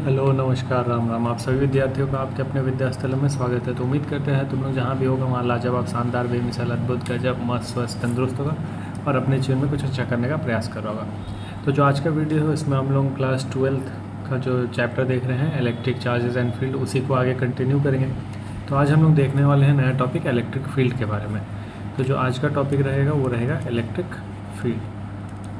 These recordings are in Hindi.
हेलो नमस्कार राम राम। आप सभी विद्यार्थियों का आपके अपने विद्यास्थल में स्वागत है। तो उम्मीद करते हैं तुम लोग जहाँ भी होगा वहाँ लाजवाब, शानदार, बेमिसाल, अद्भुत, गजब, मस्त, स्वस्थ, तंदुरुस्त होगा और अपने जीवन में कुछ अच्छा करने का प्रयास कर रहा होगा। तो जो आज का वीडियो है इसमें हम लोग क्लास 12th का जो चैप्टर देख रहे हैं इलेक्ट्रिक चार्जेस एंड फील्ड, उसी को आगे कंटिन्यू करेंगे। तो आज हम लोग देखने वाले हैं नया टॉपिक इलेक्ट्रिक फील्ड के बारे में। तो जो आज का टॉपिक रहेगा वो रहेगा इलेक्ट्रिक फील्ड।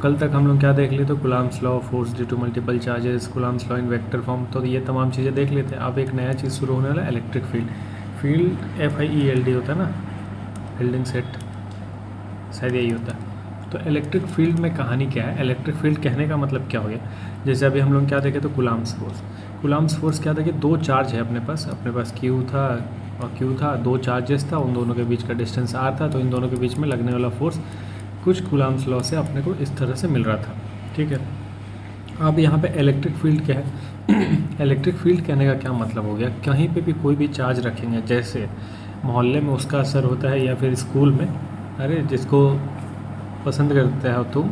कल तक हम लोग क्या देख लिए? तो Coulomb's law, force due to multiple charges, Coulomb's law in vector form, तो ये तमाम चीज़ें देख लेते हैं। अब एक नया चीज़ शुरू होने वाला है इलेक्ट्रिक फील्ड। फील्ड FIELD होता है ना, फील्डिंग सेट, शायद यही होता है। तो इलेक्ट्रिक फील्ड में कहानी क्या है? इलेक्ट्रिक फील्ड कहने का मतलब क्या हो गया? जैसे अभी हम लोग क्या देखे? तो कूलम्ब्स फोर्स। कूलम्ब्स फोर्स क्या था कि दो चार्ज है अपने पास Q था और Q था, दो चार्जेस था, उन दोनों के बीच का डिस्टेंस R था, तो इन दोनों के बीच में लगने वाला फोर्स कुछ कूलम्ब्स लॉ से अपने को इस तरह से मिल रहा था। ठीक है। अब यहाँ पे इलेक्ट्रिक फील्ड क्या है? इलेक्ट्रिक फील्ड कहने का क्या मतलब हो गया? कहीं पे भी कोई भी चार्ज रखेंगे, जैसे मोहल्ले में उसका असर होता है या फिर स्कूल में, अरे जिसको पसंद करते हो तुम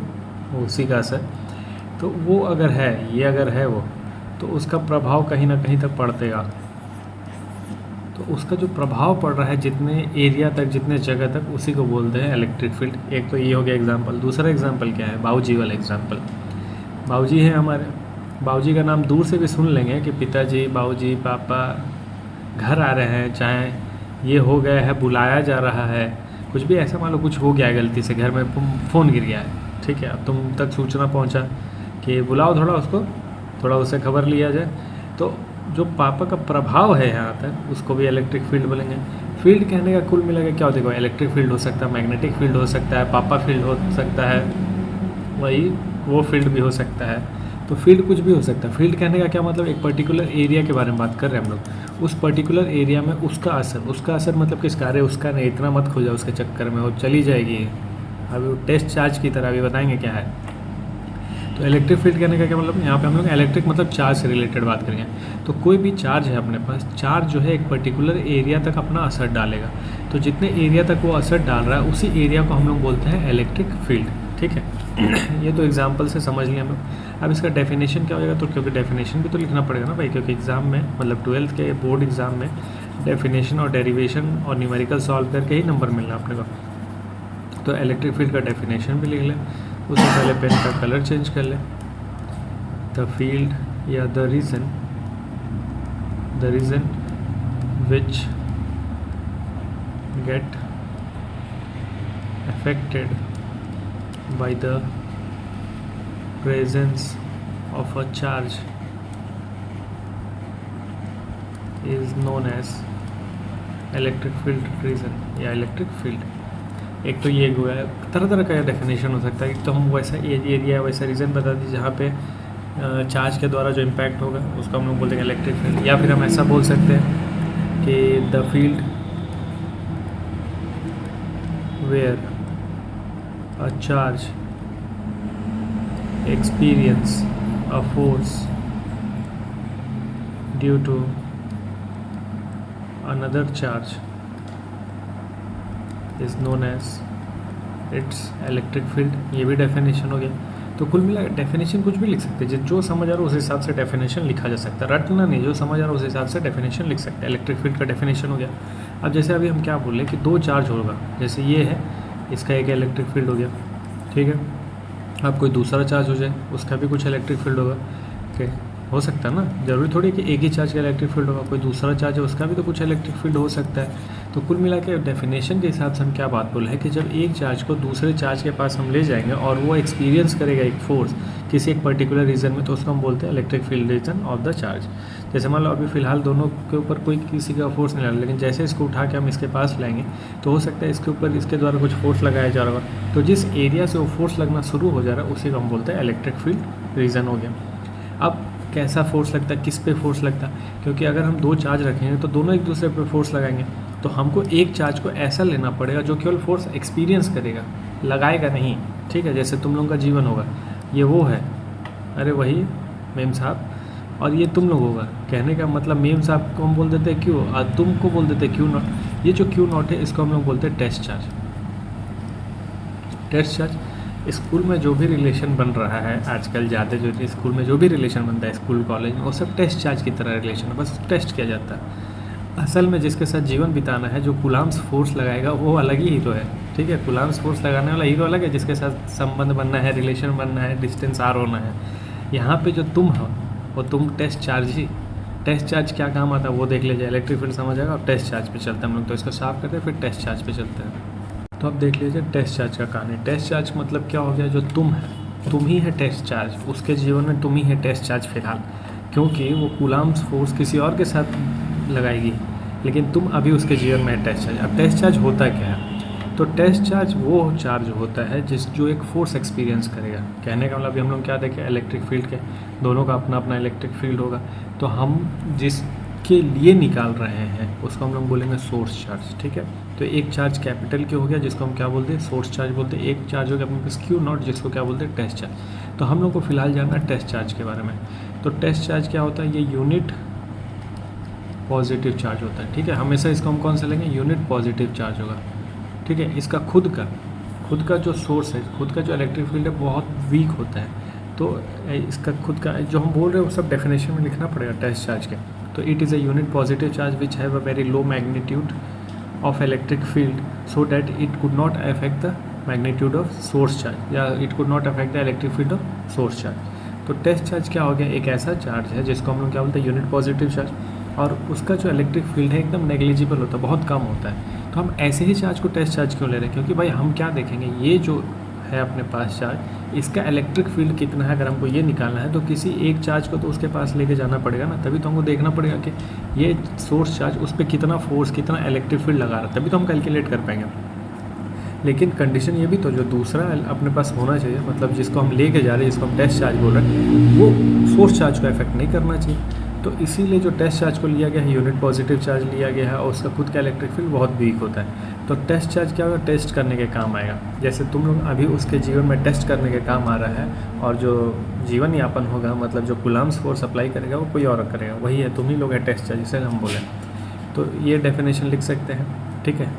उसी का असर, तो वो अगर है, ये अगर है वो, तो उसका प्रभाव कहीं ना कहीं तक पड़तेगा। तो उसका जो प्रभाव पड़ रहा है जितने एरिया तक, जितने जगह तक, उसी को बोलते हैं इलेक्ट्रिक फील्ड। एक तो ये हो गया एग्जांपल। दूसरा एग्जांपल क्या है? बाबूजी वाला एग्जांपल। बाबूजी हैं हमारे, बाबूजी का नाम दूर से भी सुन लेंगे कि पिताजी, बाबूजी, पापा घर आ रहे हैं, चाहे ये हो गया है, बुलाया जा रहा है, कुछ भी ऐसा मान लो कुछ हो गया है गलती से, घर में फ़ोन गिर गया है, ठीक है, अब तुम तक सूचना पहुंचा कि बुलाओ थोड़ा उसको, थोड़ा उससे खबर लिया जाए, तो जो पापा का प्रभाव है यहाँ तक, उसको भी इलेक्ट्रिक फील्ड बोलेंगे। फील्ड कहने का कुल मिला के क्या होता है? इलेक्ट्रिक फील्ड हो सकता है, मैग्नेटिक फील्ड हो सकता है, पापा फील्ड हो सकता है, वही वो फील्ड भी हो सकता है। तो फील्ड कुछ भी हो सकता है। फील्ड कहने का क्या मतलब? एक पर्टिकुलर एरिया के बारे में बात कर रहे हैं हम लोग। उस पर्टिकुलर एरिया में उसका असर मतलब किसका? अरे उसका नहीं, इतना मत खो जाओ उसके चक्कर में, वो चली जाएगी। अभी वो टेस्ट चार्ज की तरह अभी बताएंगे क्या है। तो इलेक्ट्रिक फील्ड कहने का क्या मतलब? यहाँ पे हम लोग इलेक्ट्रिक मतलब चार्ज से रिलेटेड बात करेंगे। तो कोई भी चार्ज है अपने पास, चार्ज जो है एक पर्टिकुलर एरिया तक अपना असर डालेगा। तो जितने एरिया तक वो असर डाल रहा है उसी एरिया को हम लोग बोलते हैं इलेक्ट्रिक फील्ड। ठीक है। ये तो एग्जाम्पल से समझ लिया हम लोग। अब इसका डेफिनेशन क्या होगा? तो क्योंकि डेफिनेशन भी तो लिखना पड़ेगा ना भाई, क्योंकि एग्ज़ाम में, मतलब 12th के बोर्ड एग्ज़ाम में डेफिनेशन और डेरिवेशन और न्यूमेरिकल सॉल्व करके ही नंबर मिलना अपने को। तो इलेक्ट्रिक फील्ड का डेफिनेशन भी लिख लें, उससे पहले पेन का कलर चेंज कर लें। द फील्ड या the region which get affected by the presence of a charge is known as electric field region या electric field। एक तो ये हुआ है, तरह तरह का डेफिनेशन हो सकता है। एक तो हम वैसा एरिया, वैसा रीजन बता दीजिए जहाँ पे चार्ज के द्वारा जो इम्पैक्ट होगा उसको हम लोग बोलते हैं इलेक्ट्रिक फील्ड। या फिर हम ऐसा बोल सकते हैं कि the field where a charge experience a force due to another charge is known as its electric field। ये भी डेफिनेशन हो गया। तो कुल मिला डेफिनेशन कुछ भी लिख सकते हैं, जो समझ आ रहा है उस हिसाब से डेफिनेशन लिखा जा सकता है। रटना नहीं, जो समझ आ रहा है उस हिसाब से डेफिनेशन लिख सकते हैं। इलेक्ट्रिक फील्ड का डेफिनेशन हो गया। अब जैसे अभी हम क्या बोले कि दो चार्ज होगा, जैसे ये है, इसका एक इलेक्ट्रिक फील्ड हो गया, ठीक है। अब कोई दूसरा चार्ज हो जाए, उसका भी कुछ इलेक्ट्रिक फील्ड होगा, ठीक हो सकता है ना, जरूरी थोड़ी कि एक ही चार्ज का इलेक्ट्रिक फील्ड होगा, कोई दूसरा चार्ज है उसका भी तो कुछ इलेक्ट्रिक फील्ड हो सकता है। तो कुल मिला के डेफिनेशन के हिसाब से हम क्या बात बोल रहे हैं कि जब एक चार्ज को दूसरे चार्ज के पास हम ले जाएंगे और वो एक्सपीरियंस करेगा एक फोर्स किसी एक पर्टिकुलर रीजन में, तो उसको हम बोलते हैं electric field region of the charge. जैसे मान लो अभी फ़िलहाल दोनों के ऊपर कोई किसी का फोर्स नहीं लगा, लेकिन जैसे इसको उठा के हम इसके पास लाएंगे तो हो सकता है इसके ऊपर इसके द्वारा कुछ फोर्स लगाया जा रहा होगा। तो जिस एरिया से वो फोर्स लगना शुरू हो जा रहा है उसी को हम बोलते हैं इलेक्ट्रिक फील्ड रीजन हो गया। अब कैसा फोर्स लगता है, किस पे फोर्स लगता है? क्योंकि अगर हम दो चार्ज रखेंगे तो दोनों एक दूसरे पे फोर्स लगाएंगे, तो हमको एक चार्ज को ऐसा लेना पड़ेगा जो केवल फोर्स एक्सपीरियंस करेगा, लगाएगा नहीं। ठीक है, जैसे तुम लोगों का जीवन होगा, ये वो है, अरे वही मेम साहब, और ये तुम लोग होगा। कहने का मतलब मेम साहब को हम बोल देते हैं क्यू, और तुम को बोल देते हैं क्यू नॉट। ये जो क्यू नॉट है इसको हम लोग बोलते हैं test charge. Test charge school में जो भी रिलेशन बन रहा है आजकल, ज़्यादा जो स्कूल में जो भी रिलेशन बनता है स्कूल कॉलेज में, वो सब टेस्ट चार्ज की तरह रिलेशन है, बस टेस्ट किया जाता है। असल में जिसके साथ जीवन बिताना है, जो कूलाम्स फोर्स लगाएगा वो अलग ही हीरो है, ठीक है। कूलाम्स फोर्स लगाने वाला हीरो अलग है, जिसके साथ संबंध बनना है, रिलेशन बनना है, डिस्टेंस आर होना है। यहाँ पे जो तुम हो वो तुम टेस्ट चार्ज ही। टेस्ट चार्ज क्या काम आता है वो देख लीजिए, इलेक्ट्रिक फील्ड समझ आएगा। और टेस्ट चार्ज पे चलते हैं हम लोग, तो इसको साफ करते हैं फिर टेस्ट चार्ज पे चलते हैं। तो अब देख लीजिए टेस्ट चार्ज का कहानी। टेस्ट चार्ज मतलब क्या हो गया, जो तुम है, तुम ही है टेस्ट चार्ज, उसके जीवन में तुम ही है टेस्ट चार्ज फिलहाल, क्योंकि वो कूलाम्स फोर्स किसी और के साथ लगाएगी, लेकिन तुम अभी उसके जीवन में है टेस्ट चार्ज। अब टेस्ट चार्ज होता क्या है, तो टेस्ट चार्ज वो चार्ज होता है जो एक फोर्स एक्सपीरियंस करेगा। कहने का मतलब हम लोग क्या देखें, इलेक्ट्रिक फील्ड के दोनों का अपना अपना इलेक्ट्रिक फील्ड होगा, तो हम जिसके लिए निकाल रहे हैं उसको हम लोग बोलेंगे सोर्स चार्ज, ठीक है। तो एक चार्ज कैपिटल के हो गया जिसको हम क्या बोलते हैं, सोर्स चार्ज बोलते हैं। एक चार्ज हो गया अपने पास क्यू नॉट, जिसको क्या बोलते हैं, टेस्ट चार्ज। तो हम लोग को फिलहाल जानना है टेस्ट चार्ज के बारे में। तो टेस्ट चार्ज क्या होता है, ये यूनिट पॉजिटिव चार्ज होता है, ठीक है। हमेशा इसको हम कौन सा लेंगे, यूनिट पॉजिटिव चार्ज होगा, ठीक है। इसका खुद का जो सोर्स है, खुद का जो इलेक्ट्रिक फील्ड है बहुत वीक होता है, तो इसका खुद का जो हम बोल रहे हैं वो सब डेफिनेशन में लिखना पड़ेगा टेस्ट चार्ज के। तो it is a unit positive charge which have a very low magnitude of electric field so that it could not affect the magnitude of source charge, या it could not affect the electric field of source charge. तो टेस्ट चार्ज क्या हो गया, एक ऐसा चार्ज है जिसको हम लोग क्या बोलते हैं, यूनिट पॉजिटिव चार्ज, और उसका जो इलेक्ट्रिक फील्ड है एकदम नेग्लिजिबल होता है, बहुत कम होता है। तो हम ऐसे ही चार्ज को टेस्ट चार्ज क्यों ले रहे हैं, क्योंकि भाई हम क्या देखेंगे, ये जो है अपने पास चार्ज, इसका इलेक्ट्रिक फील्ड कितना है, अगर हमको ये निकालना है तो किसी एक चार्ज को तो उसके पास लेके जाना पड़ेगा ना, तभी तो हमको देखना पड़ेगा कि ये सोर्स चार्ज उस पर कितना फोर्स, कितना इलेक्ट्रिक फील्ड लगा रहा है, तभी तो हम कैलकुलेट कर पाएंगे। लेकिन कंडीशन ये भी तो, जो दूसरा अपने पास होना चाहिए, मतलब जिसको हम लेके जा रहे हैं, जिसको हम टेस्ट चार्ज बोल रहे हैं, वो सोर्स चार्ज को इफेक्ट नहीं करना चाहिए। तो इसीलिए जो टेस्ट चार्ज को लिया गया है, यूनिट पॉजिटिव चार्ज लिया गया है, और उसका खुद का इलेक्ट्रिक फील्ड बहुत वीक होता है। तो टेस्ट चार्ज क्या होगा, टेस्ट करने के काम आएगा। जैसे तुम लोग अभी उसके जीवन में टेस्ट करने के काम आ रहा है, और जो जीवन यापन होगा, मतलब जो कूलाम्स फोर्स अप्लाई करेगा वो कोई और करेगा, वही है, तुम ही लोग है टेस्ट चार्ज, जिसे हम बोले। तो ये डेफिनेशन लिख सकते हैं, ठीक है।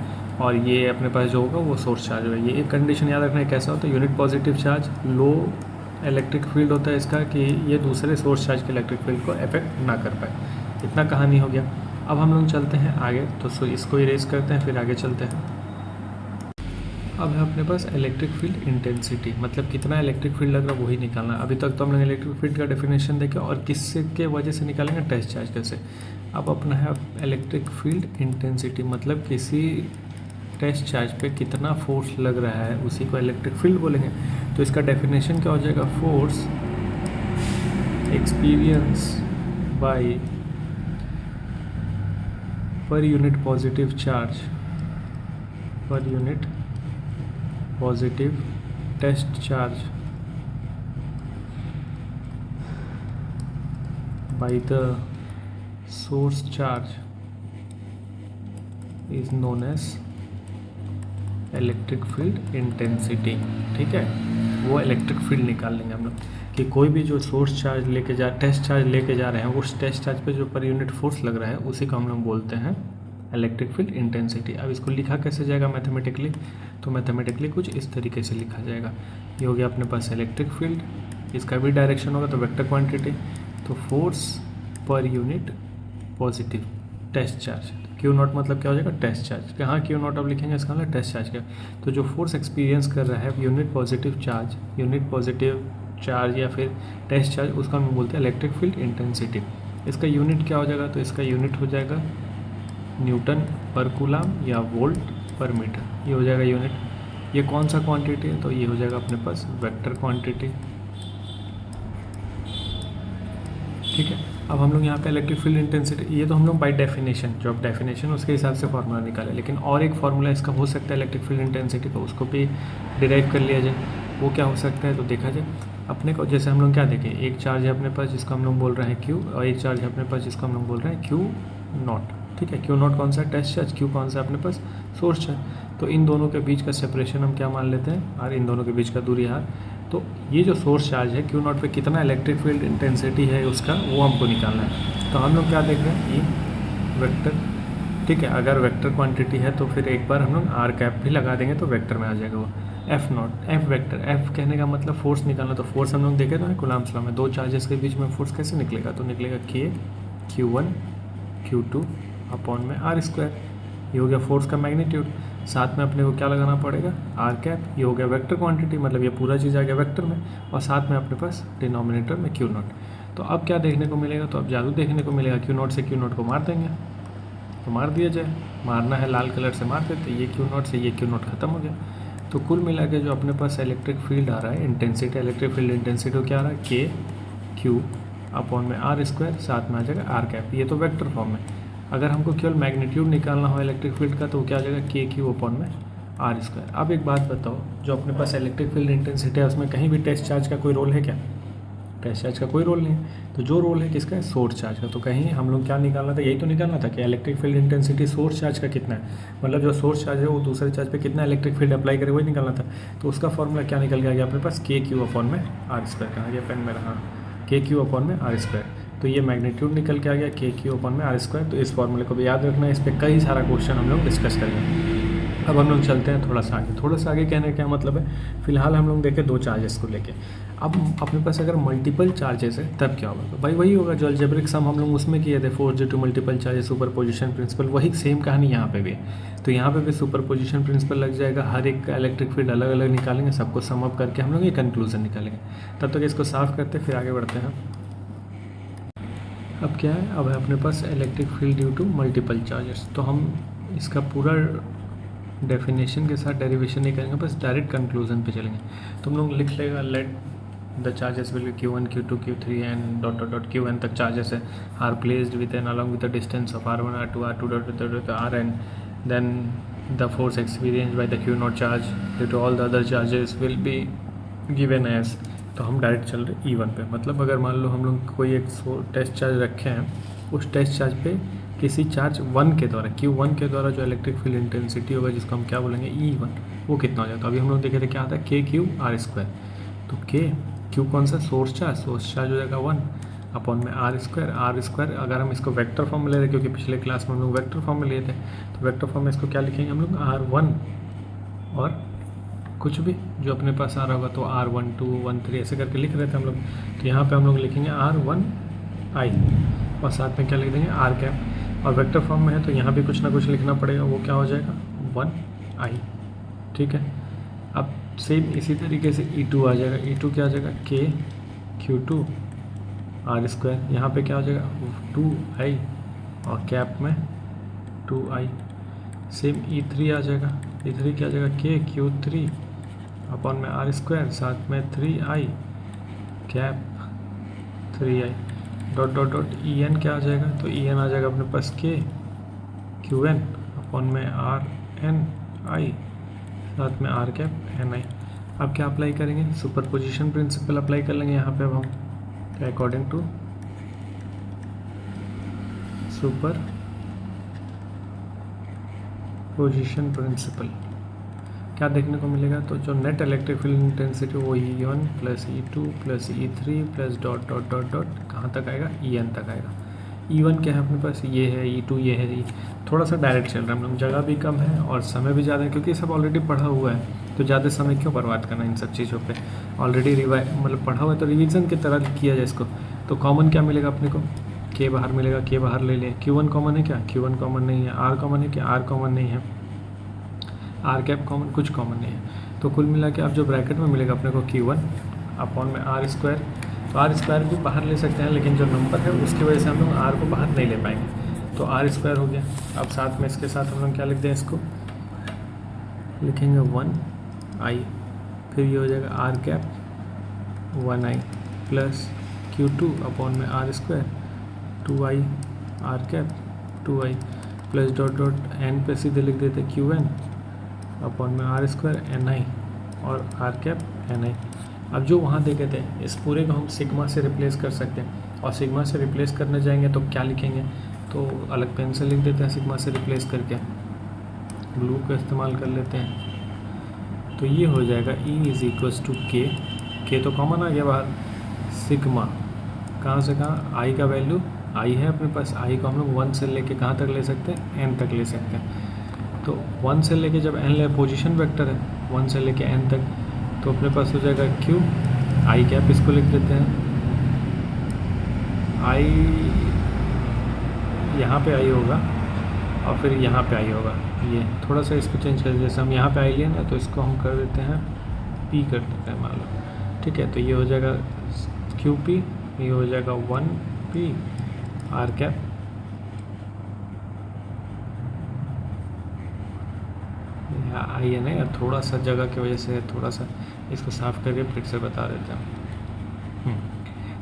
और ये अपने पास जो होगा वो सोर्स चार्ज होगा। ये एक कंडीशन याद रखना है, कैसा होता है, यूनिट पॉजिटिव चार्ज, लो इलेक्ट्रिक फील्ड होता है इसका, कि ये दूसरे सोर्स चार्ज के इलेक्ट्रिक फील्ड को अफेक्ट ना कर पाए। इतना कहानी हो गया। अब हम लोग चलते हैं आगे, तो इसको इरेज करते हैं, फिर आगे चलते हैं। अब है अपने पास इलेक्ट्रिक फील्ड इंटेंसिटी, मतलब कितना इलेक्ट्रिक फील्ड लग रहा है वही निकालना। अभी तक तो हम लोग इलेक्ट्रिक फील्ड का डेफिनेशन देखे, और किससे के वजह से निकालेंगे, टेस्ट चार्ज कैसे। अब अपना है इलेक्ट्रिक फील्ड इंटेंसिटी, मतलब किसी टेस्ट चार्ज पे कितना फोर्स लग रहा है उसी को इलेक्ट्रिक फील्ड बोलेंगे। तो इसका डेफिनेशन क्या हो जाएगा, force experience by per unit positive charge, per unit positive test charge by the source charge is known as electric field intensity, ठीक है। वो इलेक्ट्रिक फील्ड निकाल लेंगे हम लोग, कि कोई भी जो सोर्स चार्ज लेके जा, टेस्ट चार्ज लेके जा रहे हैं, उस टेस्ट चार्ज पे जो पर यूनिट फोर्स लग रहा है उसी को हम लोग बोलते हैं इलेक्ट्रिक फील्ड इंटेंसिटी। अब इसको लिखा कैसे जाएगा मैथमेटिकली, तो मैथमेटिकली कुछ इस तरीके से लिखा जाएगा। ये हो गया अपने पास इलेक्ट्रिक फील्ड, इसका भी डायरेक्शन होगा तो वेक्टर क्वांटिटी, तो force per unit positive test charge, Q naught मतलब क्या हो जाएगा, टेस्ट चार्ज। कहाँ क्यू नॉट अब लिखेंगे, इसका मतलब टेस्ट चार्ज का। तो जो फोर्स एक्सपीरियंस कर रहा है यूनिट पॉजिटिव चार्ज या फिर टेस्ट चार्ज, उसका हम बोलते हैं इलेक्ट्रिक फील्ड इंटेंसिटी। इसका यूनिट क्या हो जाएगा, तो इसका यूनिट हो जाएगा न्यूटन पर कूलाम या वोल्ट पर मीटर, ये हो जाएगा यूनिट। ये कौन सा क्वांटिटी है, तो ये हो जाएगा अपने पास वेक्टर क्वांटिटी, ठीक है। अब हम लोग यहाँ पे इलेक्ट्रिक फील्ड इंटेंसिटी, ये तो हम लोग बाय डेफिनेशन, जो अब डेफिनेशन उसके हिसाब से फार्मूला निकाले, लेकिन और एक फार्मूला इसका हो सकता है इलेक्ट्रिक फील्ड इंटेंसिटी का, उसको भी डिराइव कर लिया जाए। वो क्या हो सकता है, तो देखा जाए अपने को, जैसे हम लोग क्या देखें, एक चार्ज है अपने पास जिसको हम लोग बोल रहे हैं क्यू, और एक चार्ज है अपने पास जिसको हम लोग बोल रहे हैं क्यू नॉट, ठीक है। क्यू नॉट कौन सा है, टेस्ट चार्ज, क्यू कौन सा है अपने पास, सोर्स चार्ज। तो इन दोनों के बीच का सेपरेशन हम क्या मान लेते हैं, और इन दोनों के बीच का दूरी आर। तो ये जो सोर्स चार्ज है क्यू नॉट पे कितना इलेक्ट्रिक फील्ड इंटेंसिटी है उसका, वो हमको निकालना है। तो हम लोग क्या देख रहे हैं, ई वेक्टर, ठीक है। अगर वेक्टर क्वांटिटी है तो फिर एक बार हम लोग आर कैप भी लगा देंगे तो वेक्टर में आ जाएगा वो। F not, F vector, F कहने का मतलब फोर्स निकालना। तो फोर्स हम लोग देखे तो कूलम्ब्स लॉ में दो चार्जेस के बीच में फोर्स कैसे निकलेगा, तो निकलेगा के Q1 Q2 अपॉन में आर स्क्वायर। ये हो गया फोर्स का मैग्नीट्यूड। साथ में अपने को क्या लगाना पड़ेगा, आर कैप। ये हो गया वेक्टर क्वांटिटी, मतलब ये पूरा चीज़ आ गया वेक्टर में, और साथ में अपने पास डिनोमिनेटर में Q नॉट। तो अब क्या देखने को मिलेगा, तो अब जादू देखने को मिलेगा। Q नॉट से Q नॉट को मार देंगे, तो मार दिया जाए, मारना है लाल कलर से मार देते, ये Q नॉट से ये Q नॉट खत्म हो गया। तो कुल मिला के जो अपने पास इलेक्ट्रिक फील्ड आ रहा है, इंटेंसिटी, इलेक्ट्रिक फील्ड इंटेंसिटी क्या आ रहा है, के क्यू अपॉन में आर स्क्वायर, साथ में आ जाएगा आर कैप। ये तो वेक्टर फॉर्म में। अगर हमको केवल मैग्नीट्यूड निकालना हो इलेक्ट्रिक फील्ड का, तो क्या आ जाएगा, के क्यू अपॉन में आर स्क्वायर। अब एक बात बताओ, जो अपने पास इलेक्ट्रिक फील्ड इंटेंसिटी है उसमें कहीं भी टेस्ट चार्ज का कोई रोल है क्या, टेस्ट चार्ज का कोई रोल नहीं है। तो जो रोल है किसका है, सोर्स चार्ज का। तो कहीं हम लोग क्या निकालना था, यही तो निकालना था कि electric field intensity source charge का कितना है, मतलब जो सोर्स चार्ज है वो दूसरे चार्ज पे कितना इलेक्ट्रिक फील्ड अप्लाई करे, वही निकालना था। तो उसका फॉर्मूला क्या निकल गया अपने पास, के क्यू अपॉन में आर स्क्वायर। कहाँ गया पेन में, हाँ, के क्यू अपॉन में आर स्क्वायर। तो ये मैग्नीट्यूड निकल के आ गया के क्यू अपॉन में आर स्क्वायर। तो इस फॉर्मूले को भी याद रखना है, इस पर कई सारा क्वेश्चन हम लोग डिस्कस करेंगे। अब हम लोग चलते हैं थोड़ा सा आगे। थोड़ा सा आगे कहने का क्या मतलब है, फिलहाल हम लोग देखें दो चार्जेस को लेके। अब अपने पास अगर मल्टीपल चार्जेस है तब क्या होगा, तो भाई वही होगा जो अलजेब्रिक सम हम लोग उसमें किए थे, force due to multiple charges superposition principle. वही सेम कहानी यहाँ पे भी है। तो यहाँ पे भी सुपरपोजिशन प्रिंसिपल लग जाएगा, हर एक का इलेक्ट्रिक फील्ड अलग अलग निकालेंगे, सबको सम अप करके हम लोग ये कंक्लूजन निकालेंगे। तब तक इसको साफ करते फिर आगे बढ़ते हैं। अब क्या है, अब है अपने पास electric field due to multiple charges. तो हम इसका पूरा डेफिनेशन के साथ डेरिवेशन नहीं करेंगे, बस डायरेक्ट कंक्लूजन पे चलेंगे। तो हम लोग लिख लेगा, let the charges will Q1 Q2 Q3 and dot dot dot Qn तक चार्जेस है, are placed with N along with the distance of R1 R2 R2 dot dot R N, then the force experience by the Q naught charge due to all the other charges will be given as. तो हम डायरेक्ट चल रहे E1 पे, मतलब अगर मान लो हम लोग कोई एक टेस्ट चार्ज रखे हैं, उस टेस्ट चार्ज पे किसी चार्ज 1 के द्वारा, Q1 के द्वारा जो इलेक्ट्रिक फील्ड इंटेंसिटी होगा, जिसको हम क्या बोलेंगे E1, वो कितना हो जाता है। अभी हम लोग देखे थे क्या आता है, के क्यू आर स्क्वायर। तो के क्यू कौन सा, सोर्स चार्ज हो जाएगा 1 अपॉन में आर स्क्वायर। अगर हम इसको वेक्टर फॉर्म में ले रहे, क्योंकि पिछले क्लास में हम लोग वेक्टर फॉर्म में लिए थे, तो वेक्टर फॉर्म में इसको क्या लिखेंगे हम लोग, R1 और कुछ भी जो अपने पास आ रहा होगा, तो R1 2 1 3 ऐसे करके लिख रहे थे हम लोग। तो यहाँ पे हम लोग लिखेंगे R1I और साथ में क्या लिख देंगे, आर कैप। और वेक्टर फॉर्म में है तो यहाँ भी कुछ ना कुछ लिखना पड़ेगा, वो क्या हो जाएगा 1I, ठीक है। अब सेम इसी तरीके से E2 आ जाएगा, E2 क्या आ जाएगा, के Q2 आर स्क्वायर। यहाँ पे क्या हो जाएगा 2I और कैप में 2I। सेम E3 आ जाएगा, E3 क्या आ जाएगा, के Q3 अपॉन में आर स्क्वायर, साथ में 3I cap 3I dot dot dot EN क्या आ जाएगा, तो EN आ जाएगा अपने पास के QN अपॉन में RNI, साथ में आर कैप NI। अब क्या अप्लाई करेंगे, सुपरपोजिशन प्रिंसिपल अप्लाई कर लेंगे यहाँ पे। अब हम क्या, according to super principle क्या देखने को मिलेगा, तो जो नेट इलेक्ट्रिक फील्ड इंटेंसिटी वो E1 plus E2 plus E3 plus dot dot dot dot कहाँ तक आएगा, EN तक आएगा। E1 क्या है अपने पास, ये है, E2 ये है। थोड़ा सा डायरेक्ट चल रहा है हम लोग, जगह भी कम है और समय भी ज़्यादा है, क्योंकि सब ऑलरेडी पढ़ा हुआ है, तो ज़्यादा समय क्यों बर्बाद करना इन सब चीज़ों पे। ऑलरेडी मतलब पढ़ा हुआ है तो रिवीजन की तरह किया जाए इसको। तो कॉमन क्या मिलेगा अपने को, के बाहर मिलेगा, के बाहर ले लें। Q1 कॉमन है क्या, Q1 कॉमन नहीं है। R कॉमन है क्या, R कॉमन नहीं है। आर कैप कॉमन, कुछ कॉमन नहीं है। तो कुल मिला के अब जो ब्रैकेट में मिलेगा अपने को Q1 अपॉन में आर स्क्वायर। तो आर स्क्वायर भी बाहर ले सकते हैं, लेकिन जो नंबर है उसकी वजह से हम लोग आर को बाहर नहीं ले पाएंगे, तो आर स्क्वायर हो गया। अब साथ में इसके साथ हम लोग क्या लिख दें, इसको लिखेंगे 1I, फिर ये हो जाएगा R cap 1I plus Q2 upon में R square 2I R cap 2I plus dot dot N पे सीधे लिख देते Qn अपॉन में आर स्क्वायर NI और आर कैप NI। अब जो वहाँ देखे थे, इस पूरे को हम सिग्मा से रिप्लेस कर सकते हैं, और सिग्मा से रिप्लेस करने जाएंगे तो क्या लिखेंगे, तो अलग पेन से लिख देते हैं सिग्मा से रिप्लेस करके, ब्लू का इस्तेमाल कर लेते हैं। तो ये हो जाएगा E इज इक्वल्स टू के तो कॉमन आ गया बाहर, सिग्मा कहाँ से कहाँ, I का वैल्यू I है अपने पास, I को हम लोग 1 से लेके कहाँ तक ले सकते हैं, N तक ले सकते हैं। तो 1 से लेके जब N ले, पोजीशन वेक्टर है, 1 से लेके n तक, तो अपने पास हो जाएगा Q आई कैप, इसको लिख देते हैं आई, यहाँ पे आई होगा और फिर यहाँ पे आई होगा। ये थोड़ा सा इसको चेंज कर, जैसे हम यहाँ पे आई लिए ना, तो इसको हम कर देते हैं P कर देते हैं मान लो, ठीक है। तो ये हो जाएगा QP, ये हो जाएगा 1P आर कैप, आई है ना, थोड़ा सा जगह की वजह से थोड़ा सा इसको साफ़ करके फिर से बता देते हैं।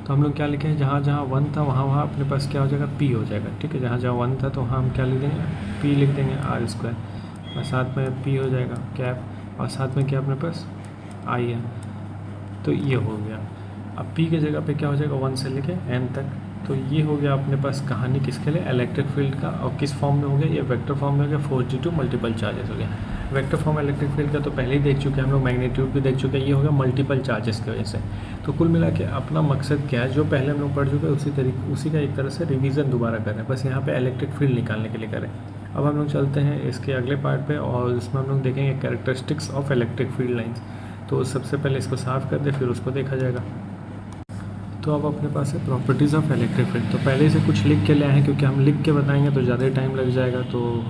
तो हम लोग क्या लिखे हैं, जहाँ जहाँ 1 था वहाँ वहाँ अपने पास क्या हो जाएगा, P हो जाएगा, ठीक है। जहाँ जहाँ 1 था तो वहाँ हम क्या लिख देंगे, P लिख देंगे आर स्क्वायर, और साथ में P हो जाएगा कैप, और साथ में क्या अपने पास आई है। तो ये हो गया। अब P की जगह पे क्या हो जाएगा, 1 से लेके n तक। तो ये हो गया अपने पास कहानी किसके लिए, इलेक्ट्रिक फील्ड का। और किस फॉर्म में हो गया, ये वेक्टर फॉर्म में हो गया, 4G2 मल्टीपल चार्जेस हो गया। वेक्टर फॉर्म इलेक्ट्रिक फील्ड का तो पहले ही देख चुके हैं हम लोग, मैग्नीट्यूड भी देख चुके हैं, ये हो गया मल्टीपल चार्जेस की वजह से। तो कुल मिला के अपना मकसद क्या है, जो पहले हम लोग पढ़ चुके हैं उसी का एक तरह से रिवीजन दोबारा करें, बस यहाँ पे इलेक्ट्रिक फील्ड निकालने के लिए करें। अब हम लोग चलते हैं इसके अगले पार्ट पे, और इसमें हम लोग देखेंगे characteristics of electric field lines. तो सबसे पहले इसको साफ़ कर दे, फिर उसको देखा जाएगा। तो अब अपने पास है प्रॉपर्टीज़ ऑफ इलेक्ट्रिक फील्ड। तो पहले से कुछ लिख के ले आए हैं, क्योंकि हम लिख के बताएंगे तो ज़्यादा टाइम लग जाएगा, तो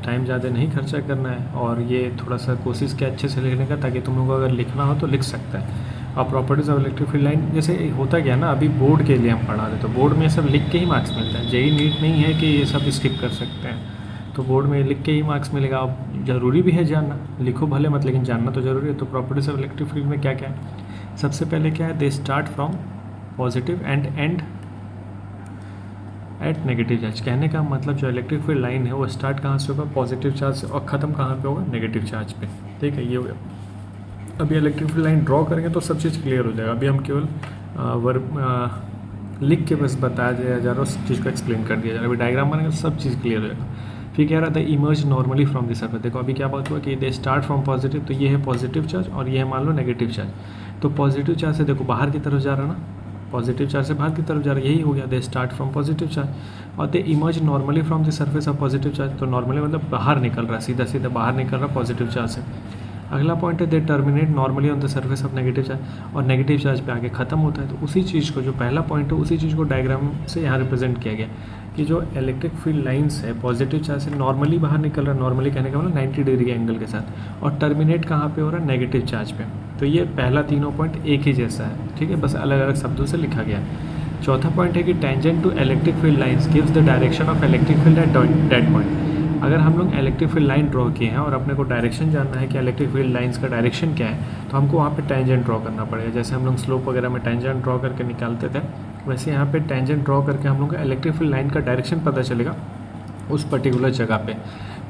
टाइम ज़्यादा नहीं खर्चा करना है। और ये थोड़ा सा कोशिश किया अच्छे से लिखने का, ताकि तुम लोगों को अगर लिखना हो तो लिख सकता है। और properties of electric field line जैसे होता क्या ना, अभी बोर्ड के लिए हम पढ़ा रहे, तो बोर्ड में सब लिख के ही मार्क्स मिलता है। जेई नीट नहीं है कि ये सब स्किप कर सकते हैं, तो बोर्ड में लिख के ही मार्क्स मिलेगा। अब ज़रूरी भी है जानना, लिखो भले मत, लेकिन जानना तो ज़रूरी है। तो प्रॉपर्टीज़ ऑफ इलेक्ट्रिक फील्ड में क्या क्या है, सबसे पहले क्या है, they start from positive end end at negative charge. कहने का मतलब जो इलेक्ट्रिक फील्ड लाइन है वो स्टार्ट कहाँ से होगा, पॉजिटिव चार्ज से, और ख़त्म कहाँ पे होगा, नेगेटिव चार्ज पे, ठीक है। ये हो गया। अभी इलेक्ट्रिक फील्ड लाइन ड्रॉ करेंगे तो सब चीज़ क्लियर हो जाएगा। अभी हम केवल लिख के बस बताया जा रहा है, उस चीज़ को एक्सप्लेन कर दिया जा रहा है। अभी डायग्राम बनेगा तो सब चीज़ क्लियर हो जाएगा। फिर कह रहा था emerge normally from the surface. देखो अभी क्या बात हुआ कि दे स्टार्ट फ्रॉम पॉजिटिव, तो ये है पॉजिटिव चार्ज और ये है मान लो नेगेटिव चार्ज। तो पॉजिटिव चार्ज से देखो बाहर की तरफ जा रहा है ना, पॉजिटिव चार्ज से बाहर की तरफ जा रहा है, यही हो गया, they start from positive charge. और they emerge normally from the surface of positive charge. तो नॉर्मली मतलब बाहर निकल रहा है, सीधा सीधा बाहर निकल रहा है पॉजिटिव चार्ज से। अगला पॉइंट है they terminate normally on the surface of negative charge, और नेगेटिव चार्ज पे आगे खत्म होता है। तो उसी चीज़ को, जो पहला पॉइंट है, उसी चीज़ को डायग्राम से यहाँ रिप्रेजेंट किया गया कि जो इलेक्ट्रिक फील्ड लाइंस है पॉजिटिव चार्ज से नॉर्मली बाहर निकल रहा है, नॉर्मली कहने का मतलब 90 डिग्री के एंगल के साथ, और टर्मिनेट कहाँ पे हो रहा है, नेगेटिव चार्ज पे। तो ये पहला तीनों पॉइंट एक ही जैसा है, ठीक है, बस अलग अलग शब्दों से लिखा गया है। चौथा पॉइंट है कि tangent to electric field lines gives the direction of electric field at that point. अगर हम लोग इलेक्ट्रिक फील्ड लाइन ड्रॉ किए हैं और अपने को डायरेक्शन जानना है कि इलेक्ट्रिक फील्ड लाइंस का डायरेक्शन क्या है, तो हमको वहाँ पे टेंजेंट ड्रॉ करना पड़ेगा। जैसे हम लोग स्लोप वगैरह में टेंजेंट ड्रॉ करके निकालते थे, वैसे यहाँ पे टेंजेंट ड्रॉ करके हम लोग को इलेक्ट्रिक फील्ड लाइन का डायरेक्शन पता चलेगा उस पर्टिकुलर जगह पे।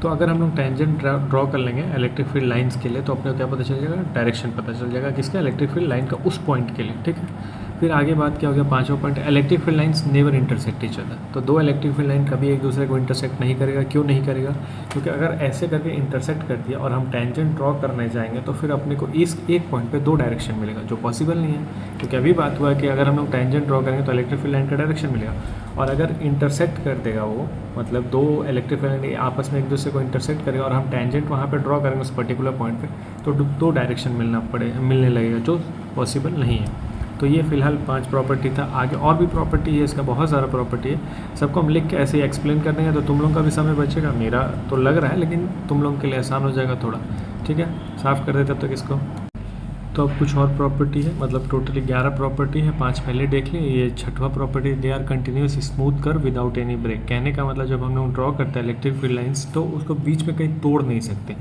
तो अगर हम लोग टेंजेंट ड्रॉ कर लेंगे इलेक्ट्रिक फील्ड लाइंस के लिए, तो अपने को क्या पता चल जाएगा, डायरेक्शन पता चल जाएगा किसका, इलेक्ट्रिक फील्ड लाइन का उस पॉइंट के लिए, ठीक है। फिर आगे बात क्या हो गया, पांचवा point, electric field lines never intersect each other. तो दो इलेक्ट्रिक फील्ड लाइन कभी एक दूसरे को इंटरसेक्ट नहीं करेगा। क्यों नहीं करेगा, क्योंकि अगर ऐसे करके इंटरसेक्ट कर दिया और हम टेंजेंट ड्रॉ करने जाएंगे तो फिर अपने को इस एक पॉइंट पे दो डायरेक्शन मिलेगा, जो पॉसिबल नहीं है। क्योंकि अभी बात हुआ है कि अगर हम लोग टेंजेंट ड्रॉ करेंगे तो इलेक्ट्रिक फील्ड लाइन का डायरेक्शन मिलेगा, और अगर इंटरसेक्ट कर देगा वो, मतलब दो इलेक्ट्रिक फील्ड लाइन आपस में एक दूसरे को इंटरसेक्ट करेगा और हम टेंजेंट वहाँ पे ड्रॉ करेंगे उस पर्टिकुलर पॉइंट पे, तो दो डायरेक्शन मिलने लगेगा, जो पॉसिबल नहीं है। तो ये फिलहाल 5 प्रॉपर्टी था। आगे और भी प्रॉपर्टी है, इसका बहुत सारा प्रॉपर्टी है, सबको हम लिख के ऐसे ही एक्सप्लेन कर देंगे, तो तुम लोगों का भी समय बचेगा, मेरा तो लग रहा है, लेकिन तुम लोगों के लिए आसान हो जाएगा थोड़ा, ठीक है। साफ़ कर देते तब तक इसको। तो अब कुछ और प्रॉपर्टी है, मतलब टोटली 11 प्रॉपर्टी है, 5 पहले देख लिए। ये छठवां property, they are continuous smooth curve without any break. कहने का मतलब जब हम लोग ड्रॉ करते हैं इलेक्ट्रिक फील्ड लाइंस, तो उसको बीच में कहीं तोड़ नहीं सकते,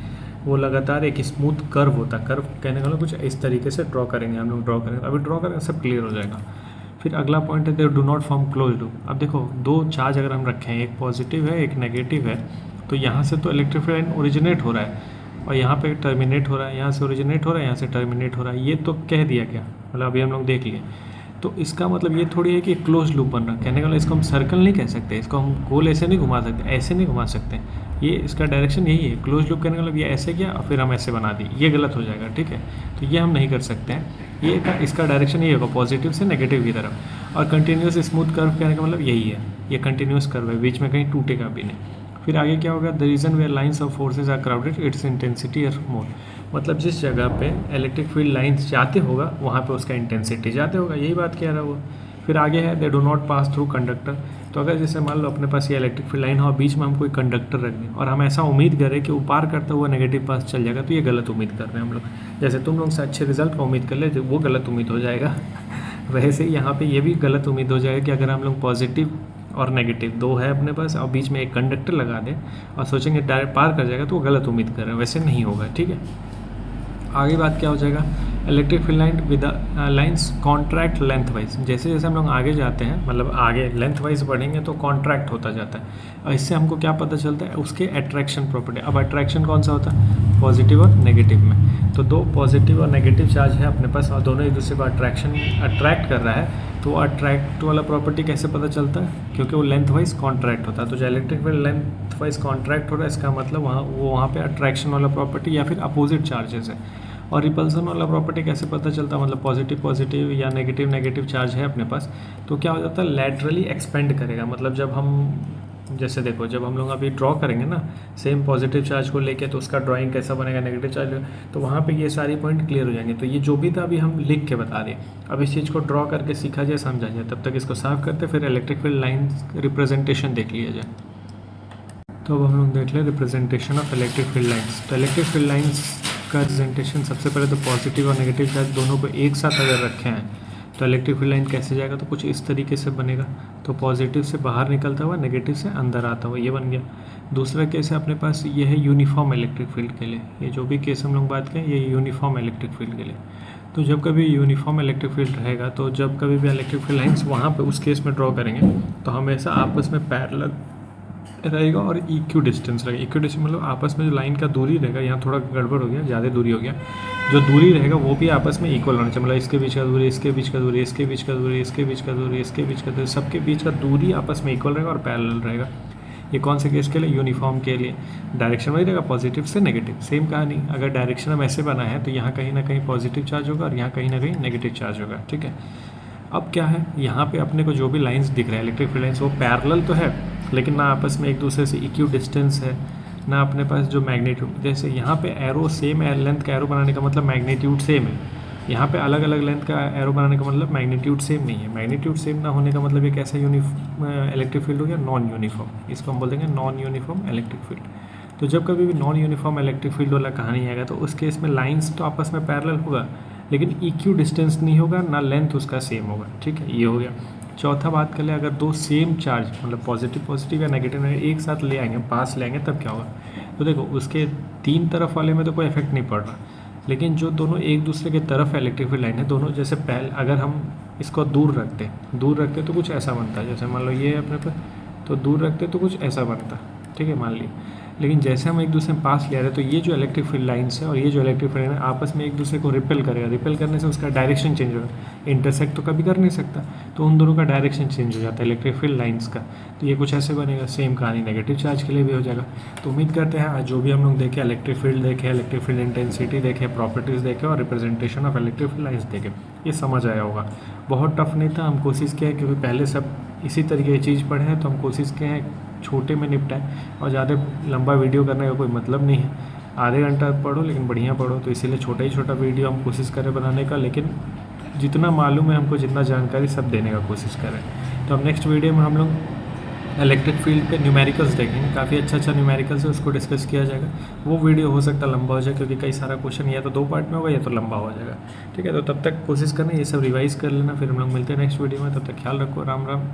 वो लगातार एक स्मूथ कर्व होता है। कर्व कहने का मतलब कुछ इस तरीके से ड्रॉ करेंगे हम लोग, ड्रॉ करेंगे, अभी ड्रॉ करेंगे सब क्लियर हो जाएगा। फिर अगला पॉइंट है they do not form close loop. अब देखो दो चार्ज अगर हम रखें, एक पॉजिटिव है एक नेगेटिव है, तो यहाँ से तो इलेक्ट्रिक फील्ड लाइन ओरिजिनेट हो रहा है और यहाँ पे टर्मिनेट हो रहा है, यहाँ से ओरिजिनेट हो रहा है, यहाँ से टर्मिनेट हो रहा है, ये तो कह दिया क्या, मतलब अभी हम लोग देख लिए। तो इसका मतलब ये थोड़ी है कि क्लोज लूप बन रहा है। कहने का मतलब इसको हम सर्कल नहीं कह सकते, इसको हम गोल ऐसे नहीं घुमा सकते, ऐसे नहीं घुमा सकते, ये इसका डायरेक्शन यही है। क्लोज लूप करने का मतलब ये ऐसे किया और फिर हम ऐसे बना दी, ये गलत हो जाएगा, ठीक है। तो ये हम नहीं कर सकते हैं, ये इसका डायरेक्शन यही होगा, पॉजिटिव से नेगेटिव की तरफ। और कंटिन्यूस स्मूथ कर्व कहने का मतलब यही है, ये कंटिन्यूस कर्व है, बीच में कहीं टूटेगा भी नहीं। फिर आगे क्या होगा, the region where lines of forces are crowded its intensity are more. मतलब जिस जगह पे इलेक्ट्रिक फील्ड लाइन्स जाते होगा वहाँ पे उसका इंटेंसिटी जाते होगा, यही बात कह रहा है वो। फिर आगे है they do not pass through conductor. तो अगर जैसे मान लो अपने पास ये इलेक्ट्रिक फील्ड लाइन हो और बीच में हम कोई कंडक्टर रख दें और हम ऐसा उम्मीद करें कि वो पार करता हुआ नेगेटिव पास चल जाएगा, तो ये गलत उम्मीद कर रहे हैं हम लोग। जैसे तुम लोग से अच्छे रिजल्ट का उम्मीद कर ले, वो गलत उम्मीद हो जाएगा। वैसे यहाँ पे ये भी गलत उम्मीद हो जाएगा कि अगर हम लोग पॉजिटिव और नेगेटिव दो है अपने पास और बीच में एक कंडक्टर लगा दें और सोचेंगे डायरेक्ट पार कर जाएगा, तो वो गलत उम्मीद कर रहे हैं, वैसे नहीं होगा। ठीक है, आगे बात क्या हो जाएगा, electric field line with lines contract length wise. जैसे जैसे हम लोग आगे जाते हैं, मतलब आगे लेंथ वाइज बढ़ेंगे तो कॉन्ट्रैक्ट होता जाता है, और इससे हमको क्या पता चलता है, उसके अट्रैक्शन प्रॉपर्टी। अब अट्रैक्शन कौन सा होता है, पॉजिटिव और नेगेटिव में। तो दो पॉजिटिव और नेगेटिव चार्ज है अपने पास और दोनों एक दूसरे को अट्रैक्ट कर रहा है, तो अट्रैक्ट वाला प्रॉपर्टी कैसे पता चलता है, क्योंकि वो लेंथ वाइज कॉन्ट्रैक्ट होता है। तो जो electric field length wise contract हो रहा है, इसका मतलब वहाँ पे अट्रैक्शन वाला प्रॉपर्टी या फिर अपोजिट चार्जेस है। और रिपल्सन वाला प्रॉपर्टी कैसे पता चलता है, मतलब पॉजिटिव पॉजिटिव या नेगेटिव नेगेटिव चार्ज है अपने पास, तो क्या हो जाता है, लैटरली एक्सपेंड करेगा। मतलब जब हम जैसे देखो, जब हम लोग अभी ड्रॉ करेंगे ना सेम पॉजिटिव चार्ज को लेके, तो उसका ड्राइंग कैसा बनेगा, नेगेटिव चार्ज, तो वहाँ पे ये सारी पॉइंट क्लियर हो जाएंगे। तो ये जो भी था अभी हम लिख के बता रहे, अब इस चीज़ को ड्रॉ करके सीखा जाए, समझा जाए, तब तक इसको साफ करते, फिर इलेक्ट्रिक फील्ड लाइन रिप्रेजेंटेशन देख लिया जाए। तो अब हम लोग देख लें representation of electric field lines. तो इलेक्ट्रिक फील्ड लाइन्स का रिप्रेजेंटेशन सबसे पहले तो पॉजिटिव और नेगेटिव चार्ज दोनों को एक साथ अगर रखे हैं तो इलेक्ट्रिक फील्ड लाइन कैसे जाएगा, तो कुछ इस तरीके से बनेगा। तो पॉजिटिव से बाहर निकलता हुआ, नेगेटिव से अंदर आता हुआ, ये बन गया। दूसरा केस है अपने पास, ये है यूनिफॉर्म इलेक्ट्रिक फील्ड के लिए। ये जो भी केस हम लोग बात करें, ये यूनिफॉर्म इलेक्ट्रिक फील्ड के लिए। तो जब कभी यूनिफॉर्म इलेक्ट्रिक फील्ड रहेगा, तो जब कभी भी इलेक्ट्रिक फील्ड लाइन्स वहाँ पे उस केस में ड्रॉ करेंगे तो हमेशा आपस में पैरेलल रहेगा और इक्यू डिस्टेंस रहेगा। इक्यू डिस्टेंस मतलब आपस में जो लाइन का दूरी रहेगा, यहाँ थोड़ा गड़बड़ हो गया, ज़्यादा दूरी हो गया, जो दूरी रहेगा वो भी आपस में इक्वल होना चाहिए। मतलब इसके बीच का दूरी, इसके बीच का दूरी, इसके बीच का दूरी, इसके बीच का दूरी, इसके बीच का दूरी, सबके बीच का दूरी आपस में इक्वल रहेगा और पैरेलल रहेगा। ये कौन से केस के लिए, यूनिफॉर्म के लिए। डायरेक्शन वही रहेगा, पॉजिटिव से नेगेटिव, सेम कहानी। अगर डायरेक्शन हम ऐसे बना है तो यहाँ कहीं ना कहीं पॉजिटिव चार्ज होगा और यहाँ कहीं ना कहीं नेगेटिव चार्ज होगा। ठीक है, अब क्या है, यहाँ पे अपने को जो भी लाइंस दिख रहे हैं इलेक्ट्रिक फील्ड लाइंस, वो पैरेलल तो है लेकिन ना आपस में एक दूसरे से इक्यू डिस्टेंस है, ना अपने पास जो मैग्नीट्यूड, जैसे यहाँ पे एरो सेम है, लेंथ का एरो बनाने का मतलब मैग्नीट्यूड सेम है। यहाँ पे अलग अलग लेंथ का एरो बनाने का मतलब मैग्नीट्यूड सेम नहीं है। मैग्नीट्यूड सेम ना होने का मतलब ये कैसा इलेक्ट्रिक फील्ड हो गया, नॉन यूनिफॉर्म। इसको हम बोल देंगे नॉन यूनिफॉर्म इलेक्ट्रिक फील्ड। तो जब कभी भी नॉन यूनिफॉर्म इलेक्ट्रिक फील्ड वाला कहानी आएगा तो उस केस में लाइंस तो आपस में पैरेलल होगा लेकिन इक्यू डिस्टेंस नहीं होगा, ना लेंथ उसका सेम होगा। ठीक है, ये हो गया। चौथा बात कर ले, अगर दो सेम चार्ज मतलब पॉजिटिव पॉजिटिव या नेगेटिव एक साथ ले आएंगे, पास ले आएंगे, तब क्या होगा, तो देखो उसके तीन तरफ वाले में तो कोई इफेक्ट नहीं पड़ रहा, लेकिन जो दोनों एक दूसरे के तरफ इलेक्ट्रिक फील्ड लाइन है, दोनों जैसे पहले अगर हम इसको दूर रखते तो कुछ ऐसा बनता है, जैसे मान लो ये अपने पे, तो दूर रखते तो कुछ ऐसा बनता। ठीक है, मान ली। लेकिन जैसे हम एक दूसरे में पास ले आ रहे हैं तो ये जो इलेक्ट्रिक फील्ड लाइन्स है और ये जो इलेक्ट्रिक फील्ड लाइन है आपस में एक दूसरे को रिपेल करेगा। रिपेल करने से उसका डायरेक्शन चेंज होगा, इंटरसेक्ट तो कभी कर नहीं सकता, तो उन दोनों का डायरेक्शन चेंज हो जाता है इलेक्ट्रिक फील्ड लाइन्स का। तो ये कुछ ऐसे बनेगा, सेम कहानी नेगेटिव चार्ज के लिए भी हो जाएगा। तो उम्मीद करते हैं आज जो भी हम लोग देखे, इलेक्ट्रिक फील्ड देखे, इलेक्ट्रिक फील्ड इंटेंसिटी देखे, प्रॉपर्टीज़ देखे और representation of electric field lines देखे, ये समझ आया होगा। बहुत टफ नहीं था, हम कोशिश किए क्योंकि पहले सब इसी तरीके की चीज़ पढ़े हैं, तो हम कोशिश किए हैं छोटे में निपटाएं और ज़्यादा लंबा वीडियो करने का कोई मतलब नहीं है। आधे घंटा पढ़ो लेकिन बढ़िया पढ़ो, तो इसीलिए छोटा ही छोटा वीडियो हम कोशिश करें बनाने का, लेकिन जितना मालूम है हमको, जितना जानकारी सब देने का कोशिश करें। तो अब नेक्स्ट वीडियो में हम लोग इलेक्ट्रिक फील्ड पे न्यूमेरिकल्स देखेंगे, काफ़ी अच्छा न्यूमेरिकल्स है, उसको डिस्कस किया जाएगा। वो वीडियो हो सकता है लंबा हो जाए क्योंकि कई सारा क्वेश्चन या तो 2 पार्ट में होगा या तो लंबा हो जाएगा। ठीक है, तो तब तक कोशिश करना, ये सब रिवाइज़ कर लेना, फिर हम लोग मिलते हैं नेक्स्ट वीडियो में। तब तक ख्याल रखो, राम राम।